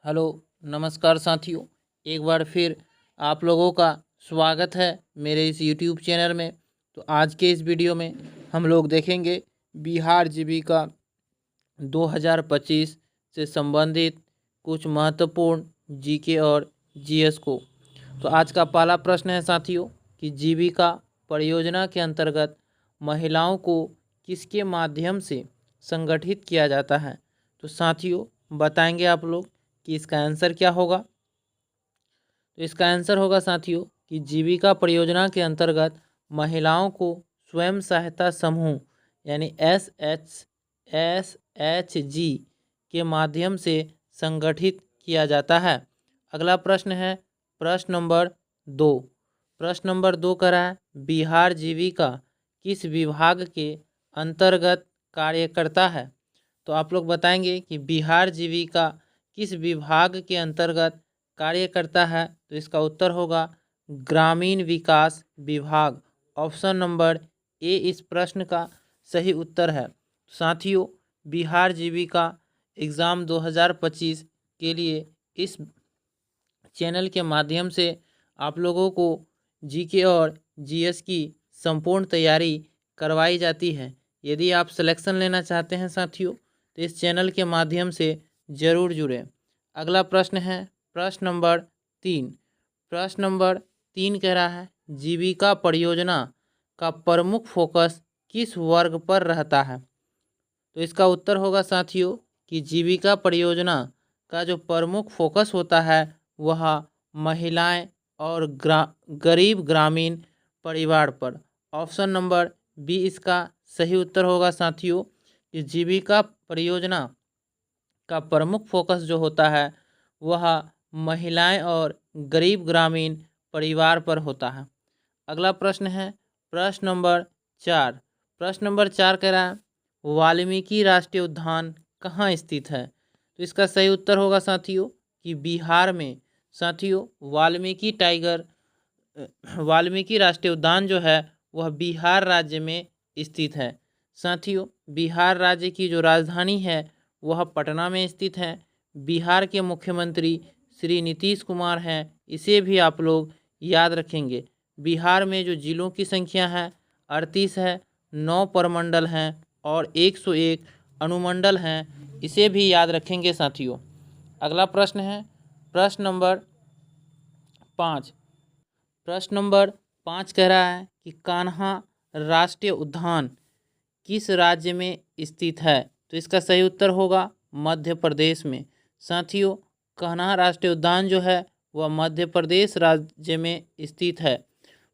Hello, नमस्कार साथियों। एक बार फिर आप लोगों का स्वागत है मेरे इस यूट्यूब चैनल में। तो आज के इस वीडियो में हम लोग देखेंगे बिहार जीविका 2025 से संबंधित कुछ महत्वपूर्ण जीके और जीएस को। तो आज का पहला प्रश्न है साथियों कि जीविका परियोजना के अंतर्गत महिलाओं को किसके माध्यम से संगठित किया जाता है। तो साथियों बताएंगे आप लोग कि इसका आंसर क्या होगा। तो इसका आंसर होगा साथियों कि जीविका परियोजना के अंतर्गत महिलाओं को स्वयं सहायता समूह यानी SHG के माध्यम से संगठित किया जाता है। अगला प्रश्न है प्रश्न नंबर 2। प्रश्न नंबर 2 कह रहा है बिहार जीविका किस विभाग के अंतर्गत कार्य करता है। तो आप लोग बताएंगे कि बिहार जीविका किस विभाग के अंतर्गत कार्य करता है। तो इसका उत्तर होगा ग्रामीण विकास विभाग। ऑप्शन नंबर ए इस प्रश्न का सही उत्तर है। साथियों बिहार जीविका एग्ज़ाम 2025 के लिए इस चैनल के माध्यम से आप लोगों को जीके और जीएस की संपूर्ण तैयारी करवाई जाती है। यदि आप सिलेक्शन लेना चाहते हैं साथियों तो इस चैनल के माध्यम से ज़रूर जुड़ें। अगला प्रश्न है प्रश्न नंबर 3। प्रश्न नंबर 3 कह रहा है जीविका परियोजना का प्रमुख फोकस किस वर्ग पर रहता है। तो इसका उत्तर होगा साथियों कि जीविका परियोजना का जो प्रमुख फोकस होता है वह महिलाएं और गरीब ग्रामीण परिवार पर। ऑप्शन नंबर बी इसका सही उत्तर होगा साथियों कि जीविका परियोजना का प्रमुख फोकस जो होता है वह महिलाएं और गरीब ग्रामीण परिवार पर होता है। अगला प्रश्न है प्रश्न नंबर 4। प्रश्न नंबर 4 कह रहा है वाल्मीकि राष्ट्रीय उद्यान कहाँ स्थित है। तो इसका सही उत्तर होगा साथियों कि बिहार में। साथियों वाल्मीकि राष्ट्रीय उद्यान जो है वह बिहार राज्य में स्थित है। साथियों बिहार राज्य की जो राजधानी है वह पटना में स्थित है। बिहार के मुख्यमंत्री श्री नीतीश कुमार हैं, इसे भी आप लोग याद रखेंगे। बिहार में जो जिलों की संख्या है 38 है, 9 प्रमंडल हैं और 101 अनुमंडल हैं, इसे भी याद रखेंगे साथियों। अगला प्रश्न है प्रश्न नंबर 5। प्रश्न नंबर 5 कह रहा है कि कान्हा राष्ट्रीय उद्यान किस राज्य में स्थित है। तो इसका सही उत्तर होगा मध्य प्रदेश में। साथियों कान्हा राष्ट्रीय उद्यान जो है वह मध्य प्रदेश राज्य में स्थित है।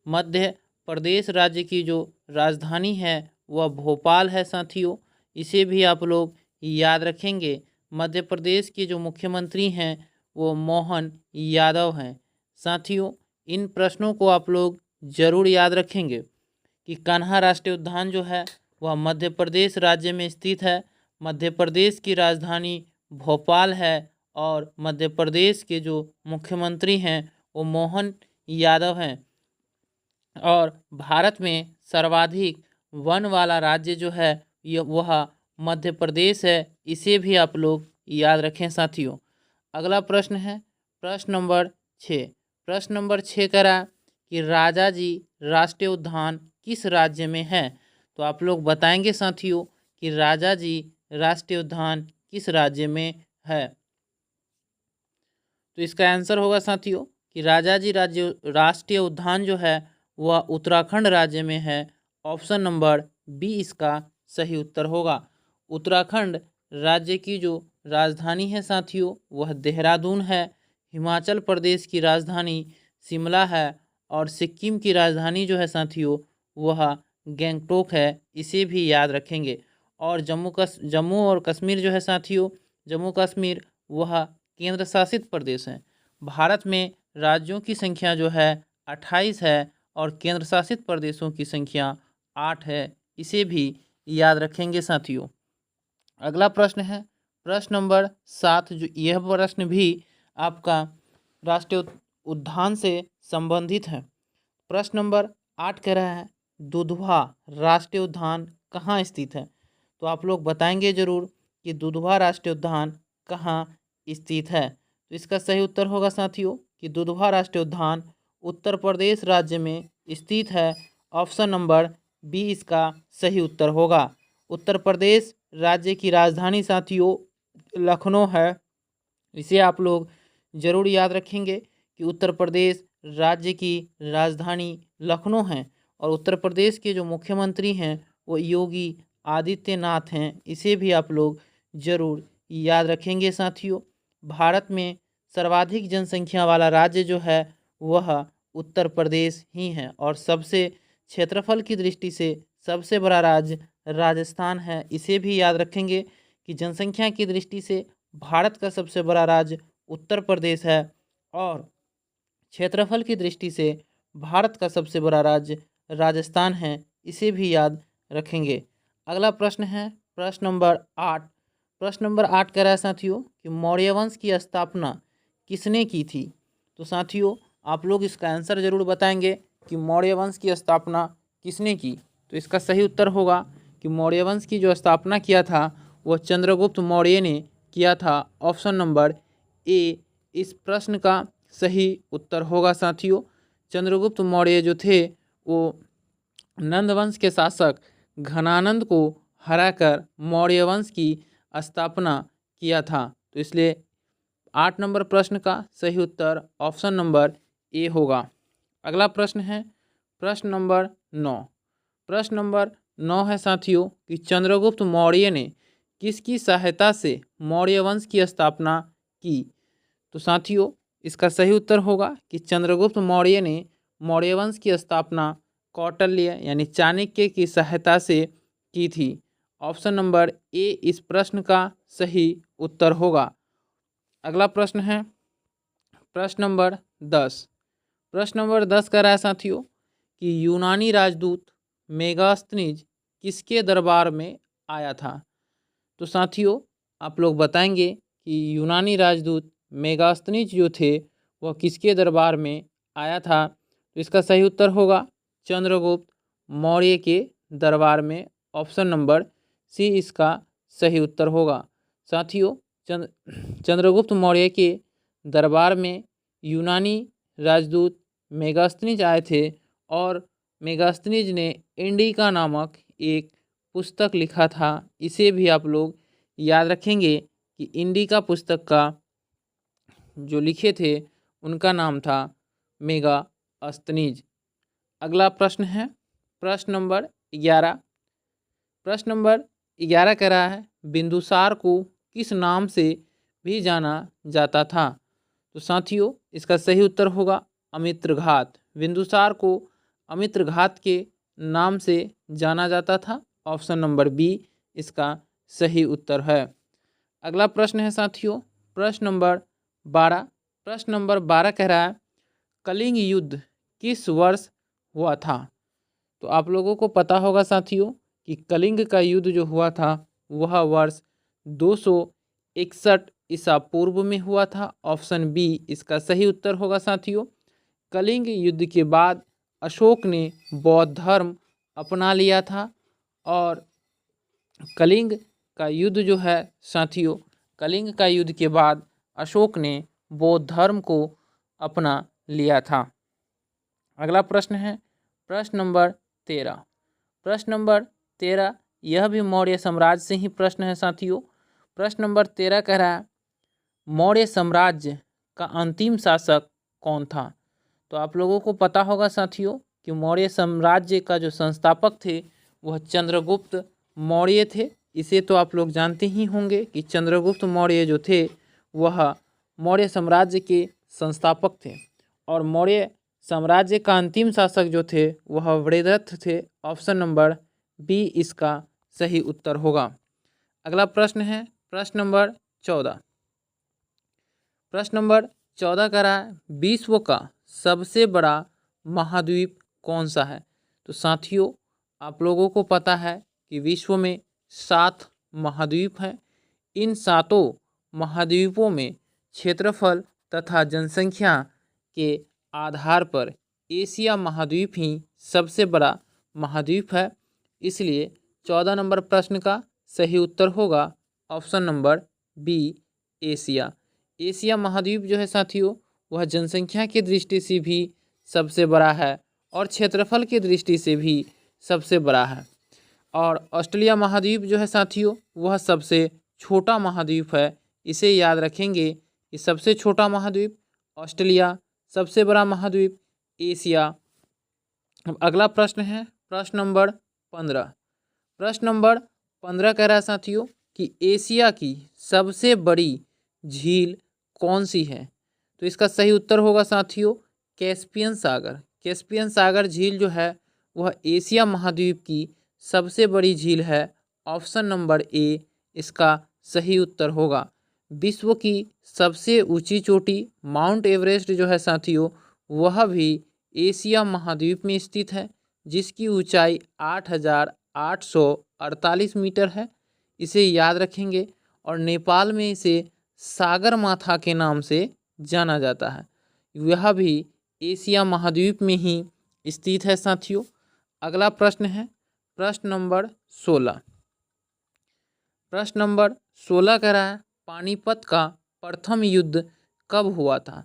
मध्य प्रदेश राज्य की जो राजधानी है वह भोपाल है साथियों, इसे भी आप लोग याद रखेंगे। मध्य प्रदेश के जो मुख्यमंत्री हैं वो मोहन यादव हैं। साथियों इन प्रश्नों को आप लोग ज़रूर याद रखेंगे कि कान्हा राष्ट्रीय उद्यान जो है वह मध्य प्रदेश राज्य में स्थित है। मध्य प्रदेश की राजधानी भोपाल है और मध्य प्रदेश के जो मुख्यमंत्री हैं वो मोहन यादव हैं। और भारत में सर्वाधिक वन वाला राज्य जो है वह मध्य प्रदेश है, इसे भी आप लोग याद रखें साथियों। अगला प्रश्न है प्रश्न नंबर 6। प्रश्न नंबर 6 कह रहा कि राजा जी राष्ट्रीय उद्यान किस राज्य में है। तो आप लोग बताएंगे साथियों कि राजा जी राष्ट्रीय उद्यान किस राज्य में है। तो इसका आंसर होगा साथियों कि राजा जी राष्ट्रीय उद्यान जो है वह उत्तराखंड राज्य में है। ऑप्शन नंबर बी इसका सही उत्तर होगा। उत्तराखंड राज्य की जो राजधानी है साथियों वह देहरादून है। हिमाचल प्रदेश की राजधानी शिमला है और सिक्किम की राजधानी जो है साथियों वह गंगटोक है, इसे भी याद रखेंगे। और जम्मू और कश्मीर जो है साथियों जम्मू कश्मीर वह केंद्र शासित प्रदेश हैं। भारत में राज्यों की संख्या जो है 28 है और केंद्र शासित प्रदेशों की संख्या 8 है, इसे भी याद रखेंगे साथियों। अगला प्रश्न है प्रश्न नंबर 7। जो यह प्रश्न भी आपका राष्ट्रीय उद्यान से संबंधित है। प्रश्न नंबर 8 कह रहा है दुधवा राष्ट्रीय उद्यान कहाँ स्थित है। तो आप लोग बताएंगे ज़रूर कि दुधवा राष्ट्रीय उद्यान कहाँ स्थित है। तो इसका सही उत्तर होगा साथियों कि दुधवा राष्ट्रीय उद्यान उत्तर प्रदेश राज्य में स्थित है। ऑप्शन नंबर बी इसका सही उत्तर होगा। उत्तर प्रदेश राज्य की राजधानी साथियों लखनऊ है। इसे आप लोग जरूर याद रखेंगे कि उत्तर प्रदेश राज्य की राजधानी लखनऊ है और उत्तर प्रदेश के जो मुख्यमंत्री हैं वो योगी आदित्यनाथ हैं। इसे भी आप लोग जरूर याद रखेंगे साथियों। भारत में सर्वाधिक जनसंख्या वाला राज्य जो है वह उत्तर प्रदेश ही है और सबसे क्षेत्रफल की दृष्टि से सबसे बड़ा राज्य राजस्थान है। इसे भी याद रखेंगे कि जनसंख्या की दृष्टि से भारत का सबसे बड़ा राज्य उत्तर प्रदेश है और क्षेत्रफल की दृष्टि से भारत का सबसे बड़ा राज्य राजस्थान है। इसे भी याद रखेंगे। अगला प्रश्न है प्रश्न नंबर 8। प्रश्न नंबर 8 कह रहा है साथियों कि मौर्य वंश की स्थापना किसने की थी। तो साथियों आप लोग इसका आंसर जरूर बताएंगे कि मौर्य वंश की स्थापना किसने की। तो इसका सही उत्तर होगा कि मौर्य वंश की जो स्थापना किया था वह चंद्रगुप्त मौर्य ने किया था। ऑप्शन नंबर ए इस प्रश्न का सही उत्तर होगा साथियों। चंद्रगुप्त मौर्य जो थे वो नंद वंश के शासक घनानंद को हराकर मौर्य वंश की स्थापना किया था। तो इसलिए 8 नंबर प्रश्न का सही उत्तर ऑप्शन नंबर ए होगा। अगला प्रश्न है प्रश्न नंबर 9। प्रश्न नंबर 9 है साथियों कि चंद्रगुप्त मौर्य ने किसकी सहायता से मौर्य वंश की स्थापना की। तो साथियों इसका सही उत्तर होगा कि चंद्रगुप्त मौर्य ने मौर्य वंश की स्थापना कौटिल्य यानी चाणक्य की सहायता से की थी। ऑप्शन नंबर ए इस प्रश्न का सही उत्तर होगा। अगला प्रश्न है प्रश्न नंबर 10। प्रश्न नंबर 10 कह रहा है साथियों कि यूनानी राजदूत मेगास्थनीज किसके दरबार में आया था। तो साथियों आप लोग बताएंगे कि यूनानी राजदूत मेगास्थनीज जो थे वह किसके दरबार में आया था। तो इसका सही उत्तर होगा चंद्रगुप्त मौर्य के दरबार में। ऑप्शन नंबर सी इसका सही उत्तर होगा। साथियों चंद्रगुप्त मौर्य के दरबार में यूनानी राजदूत मेगास्थनीज आए थे और मेगास्थनीज ने इंडिका नामक एक पुस्तक लिखा था। इसे भी आप लोग याद रखेंगे कि इंडिका पुस्तक का जो लिखे थे उनका नाम था मेगास्थनीज। अगला प्रश्न है प्रश्न नंबर 11। प्रश्न नंबर 11 कह रहा है बिंदुसार को किस नाम से भी जाना जाता था। तो साथियों इसका सही उत्तर होगा अमित्रघात। बिंदुसार को अमित्रघात के नाम से जाना जाता था। ऑप्शन नंबर बी इसका सही उत्तर है। अगला प्रश्न है साथियों प्रश्न नंबर 12। प्रश्न नंबर 12 कह रहा है कलिंग युद्ध किस वर्ष हुआ था। तो आप लोगों को पता होगा साथियों कि कलिंग का युद्ध जो हुआ था वह वर्ष 261 ईसा पूर्व में हुआ था। ऑप्शन बी इसका सही उत्तर होगा साथियों। कलिंग युद्ध के बाद अशोक ने बौद्ध धर्म अपना लिया था और कलिंग का युद्ध जो है साथियों कलिंग का युद्ध के बाद अशोक ने बौद्ध धर्म को अपना लिया था। अगला प्रश्न है प्रश्न नंबर 13। प्रश्न नंबर 13 यह भी मौर्य साम्राज्य से ही प्रश्न है साथियों। प्रश्न नंबर 13 कह रहा है मौर्य साम्राज्य का अंतिम शासक कौन था। तो आप लोगों को पता होगा साथियों कि मौर्य साम्राज्य का जो संस्थापक थे वह चंद्रगुप्त मौर्य थे। इसे तो आप लोग जानते ही होंगे कि चंद्रगुप्त मौर्य जो थे वह मौर्य साम्राज्य के संस्थापक थे और मौर्य साम्राज्य का अंतिम शासक जो थे वह वृषदत्त थे। ऑप्शन नंबर बी इसका सही उत्तर होगा। अगला प्रश्न है प्रश्न नंबर 14। प्रश्न नंबर 14 का रहा है विश्व का सबसे बड़ा महाद्वीप कौन सा है। तो साथियों आप लोगों को पता है कि विश्व में 7 महाद्वीप हैं। इन 7 महाद्वीपों में क्षेत्रफल तथा जनसंख्या के आधार पर एशिया महाद्वीप ही सबसे बड़ा महाद्वीप है। इसलिए 14 नंबर प्रश्न का सही उत्तर होगा option number B Asia. Asia महाद्वीप जो है साथियों वह जनसंख्या की दृष्टि से भी सबसे बड़ा है और क्षेत्रफल की दृष्टि से भी सबसे बड़ा है। और ऑस्ट्रेलिया महाद्वीप जो है साथियों वह सबसे छोटा महाद्वीप है। इसे याद रखेंगे कि सबसे छोटा महाद्वीप ऑस्ट्रेलिया, सबसे बड़ा महाद्वीप एशिया। अब अगला प्रश्न है प्रश्न नंबर 15। प्रश्न नंबर 15 कह रहा है साथियों कि एशिया की सबसे बड़ी झील कौन सी है? तो इसका सही उत्तर होगा साथियों कैस्पियन सागर। कैस्पियन सागर झील जो है वह एशिया महाद्वीप की सबसे बड़ी झील है। ऑप्शन नंबर ए इसका सही उत्तर होगा। विश्व की सबसे ऊंची चोटी माउंट एवरेस्ट जो है साथियों वह भी एशिया महाद्वीप में स्थित है, जिसकी ऊंचाई 8,848 मीटर है। इसे याद रखेंगे। और नेपाल में इसे सागर माथा के नाम से जाना जाता है। यह भी एशिया महाद्वीप में ही स्थित है साथियों। अगला प्रश्न है प्रश्न नंबर 16। प्रश्न नंबर 16 कह रहा है पानीपत का प्रथम युद्ध कब हुआ था?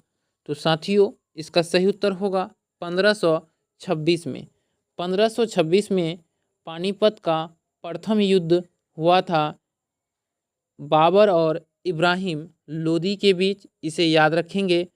तो साथियों इसका सही उत्तर होगा 1526 में। 1526 में पानीपत का प्रथम युद्ध हुआ था बाबर और इब्राहिम लोदी के बीच। इसे याद रखेंगे।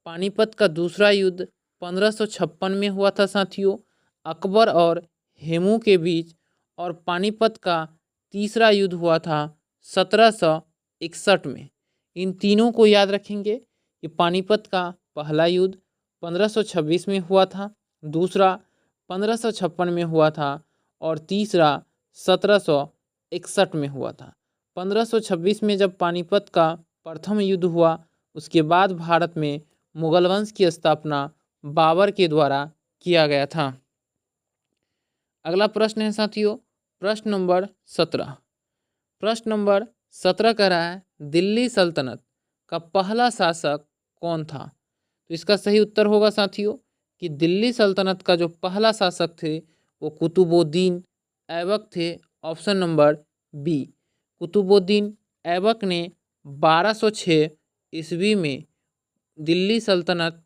पानीपत का दूसरा युद्ध 1556 में हुआ था साथियों अकबर और हेमू के बीच। और पानीपत का तीसरा युद्ध हुआ था 1761 में। इन तीनों को याद रखेंगे कि पानीपत का पहला युद्ध 1526 में हुआ था, दूसरा 1556 में हुआ था और तीसरा 1761 में हुआ था। 1526 में जब पानीपत का प्रथम युद्ध हुआ उसके बाद भारत में मुगल वंश की स्थापना बाबर के द्वारा किया गया था। अगला प्रश्न है साथियों प्रश्न नंबर 17। प्रश्न नंबर 17 कह रहा है दिल्ली सल्तनत का पहला शासक कौन था? तो इसका सही उत्तर होगा साथियों कि दिल्ली सल्तनत का जो पहला शासक थे वो कुतुबुद्दीन ऐबक थे। Option number B. Qutbuddin Aibak ने 1206 ईस्वी में दिल्ली सल्तनत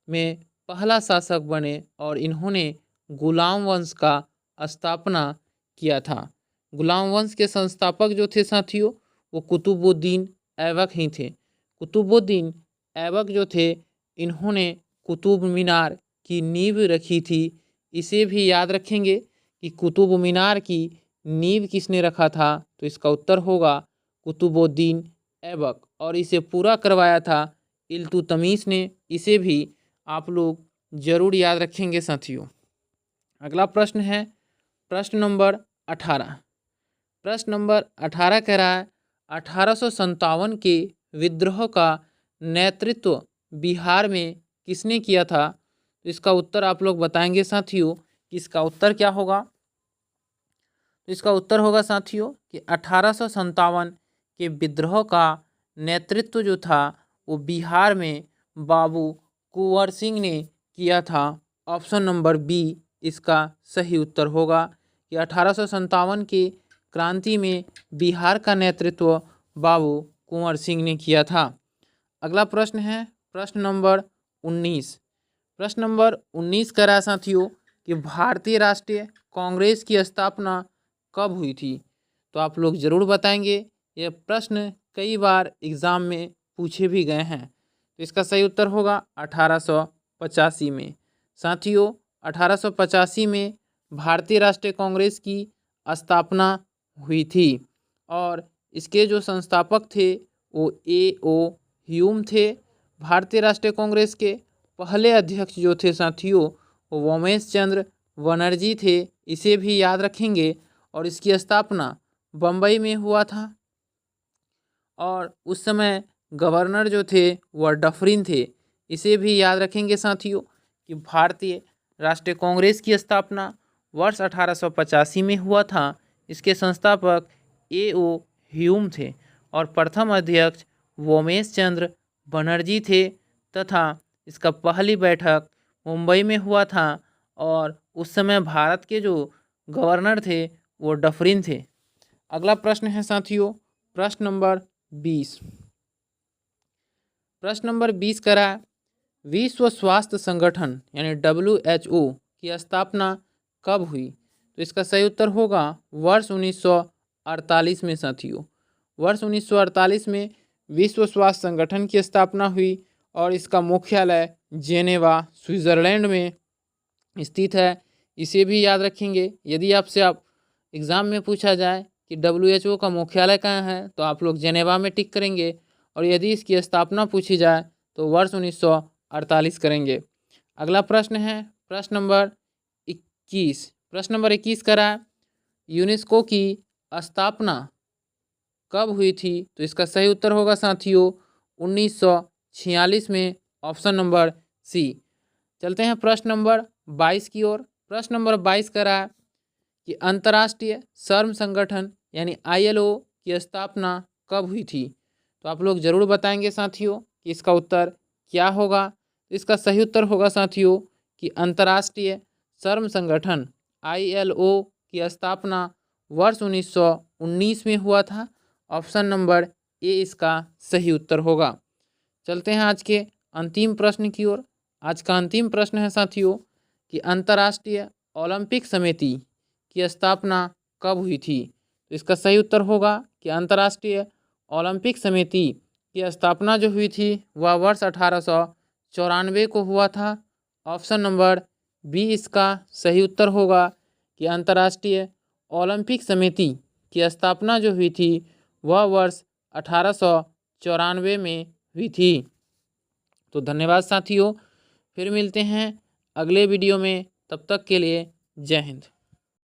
में पहला शासक बने और इन्होंने गुलाम वंश का स्थापना किया था। गुलाम वंश के संस्थापक जो थे साथियों वो कुतुबुद्दीन ऐबक ही थे। कुतुबुद्दीन ऐबक जो थे इन्होंने कुतुब मीनार की नींव रखी थी। इसे भी याद रखेंगे कि कुतुब मीनार की नींव किसने रखा था? तो इसका उत्तर होगा कुतुबुद्दीन ऐबक और इसे पूरा करवाया था इल्तुतमिश ने। इसे भी आप लोग जरूर याद रखेंगे साथियों। अगला प्रश्न है प्रश्न नंबर 18। प्रश्न नंबर 18 कह रहा है 1857 के विद्रोह का नेतृत्व बिहार में किसने किया था? तो इसका उत्तर आप लोग बताएंगे साथियों कि इसका उत्तर क्या होगा। तो इसका उत्तर होगा साथियों कि 1857 के विद्रोह का नेतृत्व जो था वो बिहार में बाबू कुंवर सिंह ने किया था। ऑप्शन नंबर बी इसका सही उत्तर होगा कि 1857 के क्रांति में बिहार का नेतृत्व बाबू कुंवर सिंह ने किया था। अगला प्रश्न है प्रश्न नंबर 19। प्रश्न नंबर 19 कह रहा है साथियों कि भारतीय राष्ट्रीय कांग्रेस की स्थापना कब हुई थी? तो आप लोग ज़रूर बताएंगे। यह प्रश्न कई बार एग्ज़ाम में पूछे भी गए हैं। तो इसका सही उत्तर होगा 1885 में। साथियों 1885 में भारतीय राष्ट्रीय कांग्रेस की स्थापना हुई थी और इसके जो संस्थापक थे वो A.O. ह्यूम थे। भारतीय राष्ट्रीय कांग्रेस के पहले अध्यक्ष जो थे साथियों वो उमेश चंद्र बनर्जी थे। इसे भी याद रखेंगे। और इसकी स्थापना बम्बई में हुआ था और उस समय गवर्नर जो थे वह डफरिन थे। इसे भी याद रखेंगे साथियों कि भारतीय राष्ट्रीय कांग्रेस की स्थापना वर्ष 1885 में हुआ था। इसके संस्थापक A.O. ह्यूम थे और प्रथम अध्यक्ष उमेश चंद्र बनर्जी थे तथा इसका पहली बैठक मुंबई में हुआ था और उस समय भारत के जो गवर्नर थे वो डफरिन थे। अगला प्रश्न है साथियों प्रश्न नंबर 20। प्रश्न नंबर 20 करा है, विश्व स्वास्थ्य संगठन यानी WHO की स्थापना कब हुई? तो इसका सही उत्तर होगा वर्ष 1948 में साथियों। वर्ष 1948 में विश्व स्वास्थ्य संगठन की स्थापना हुई और इसका मुख्यालय जेनेवा स्विट्जरलैंड में स्थित है। इसे भी याद रखेंगे। यदि आपसे एग्ज़ाम में पूछा जाए कि WHO का मुख्यालय कहाँ है तो आप लोग जेनेवा में टिक करेंगे, और यदि इसकी स्थापना पूछी जाए तो वर्ष 1948 करेंगे। अगला प्रश्न है प्रश्न नंबर 21। प्रश्न नंबर 21 करा है, यूनेस्को की स्थापना कब हुई थी? तो इसका सही उत्तर होगा साथियों 1946 में, ऑप्शन नंबर सी। चलते हैं प्रश्न नंबर 22 की ओर। प्रश्न नंबर 22 करा है कि अंतर्राष्ट्रीय श्रम संगठन यानी ILO की स्थापना कब हुई थी? तो आप लोग ज़रूर बताएंगे साथियों कि इसका उत्तर क्या होगा। इसका सही उत्तर होगा साथियों कि अंतर्राष्ट्रीय श्रम संगठन ILO की स्थापना वर्ष 1919 में हुआ था। ऑप्शन नंबर ए इसका सही उत्तर होगा। चलते हैं आज के अंतिम प्रश्न की ओर। आज का अंतिम प्रश्न है साथियों कि अंतर्राष्ट्रीय ओलंपिक समिति की स्थापना कब हुई थी? तो इसका सही उत्तर होगा कि अंतर्राष्ट्रीय ओलंपिक समिति की स्थापना जो हुई थी वह वर्ष 1894 को हुआ था। ऑप्शन नंबर बी इसका सही उत्तर होगा कि अंतर्राष्ट्रीय ओलंपिक समिति की स्थापना जो हुई थी वह वर्ष 1894 में हुई थी। तो धन्यवाद साथियों, फिर मिलते हैं अगले वीडियो में। तब तक के लिए जय हिंद।